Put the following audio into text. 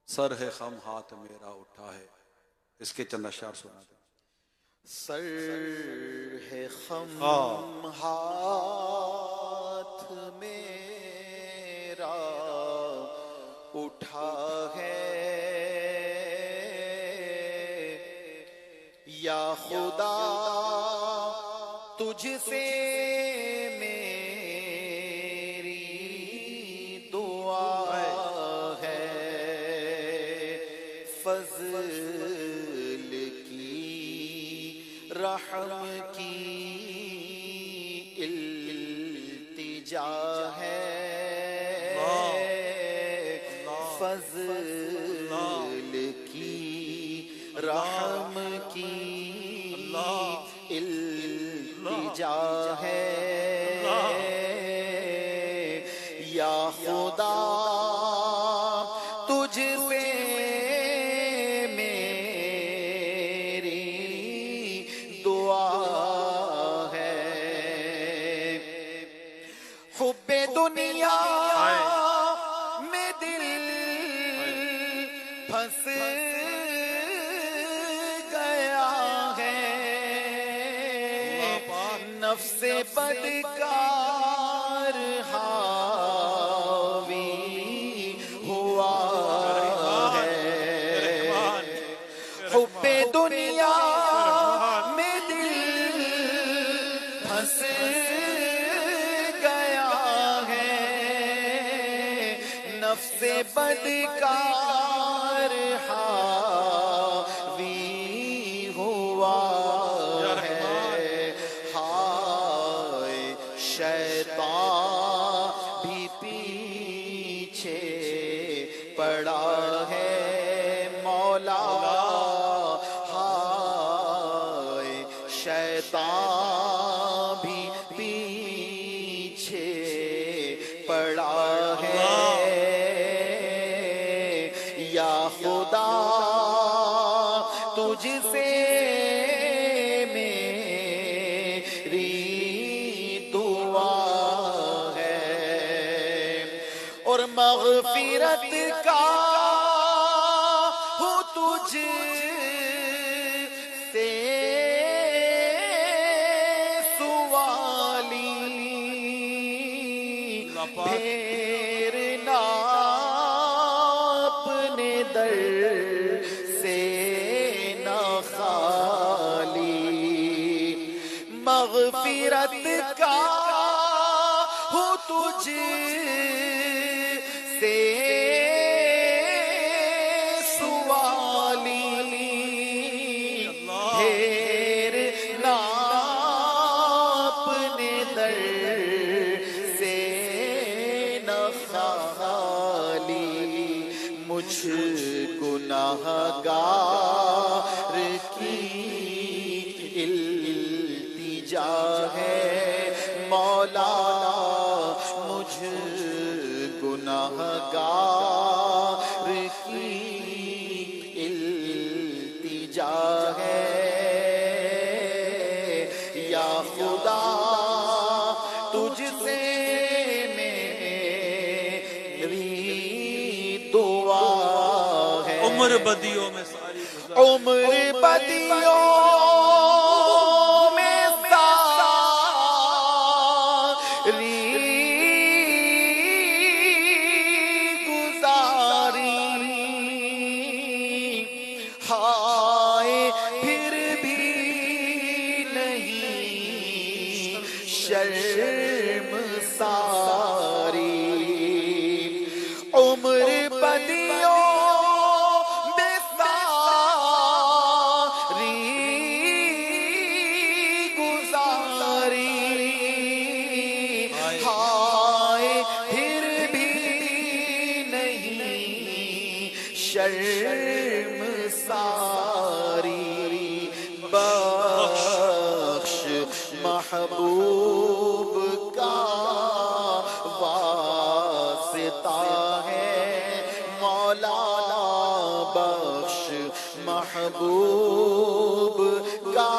سر ہے خم ہاتھ میرا اٹھا ہے، اس کے چند اشعار سنا دیں۔ سر ہے خم ہاتھ میرا اٹھا ہے، یا خدا تجھ سے میری دعا ہے، فضل کی رحم کی التجا ہے، فضل کی رحم کی التجا ہے، یا خدا تجھ سے میری دعا ہے، حب دنیا میں دل پھنس گیا ہے، نفس بدکار حاوی ہوا ہے، حب دنیا میں دل پھنس گیا ہے، نفس بدکار حاوی ہوا ہے، ہائے شیطان بھی پیچھے پڑا ہے، مولا ہائے شیطان بھی پیچھے پڑا ہے، یا خدا تجھ سے میری دعا ہے، اور مغفرت کا ہوں تجھ سے سوالی، پھیرنا اپنے در سے نہ خالی، مغفرت کا ہوں تجھ سے سوالی، پھیرنا اپنے در سے نہ خالی، مجھ گناہ گار کی التجا ہے، مولا مجھ گناہ گار کی التجا ہے، یا خدا تجھ سے میری دعا ہے، عمر بدیوں میں ساری گزار، عمر بدیوں میں ساری گزاری، ہائے پھر بھی نہیں شرم ساری، عمر بدیوں میں ساری گزاری، ہائے پھر بھی نہیں شرم ساری، بخش محبوب کا واسطہ ہے، مولا بخش محبوب کا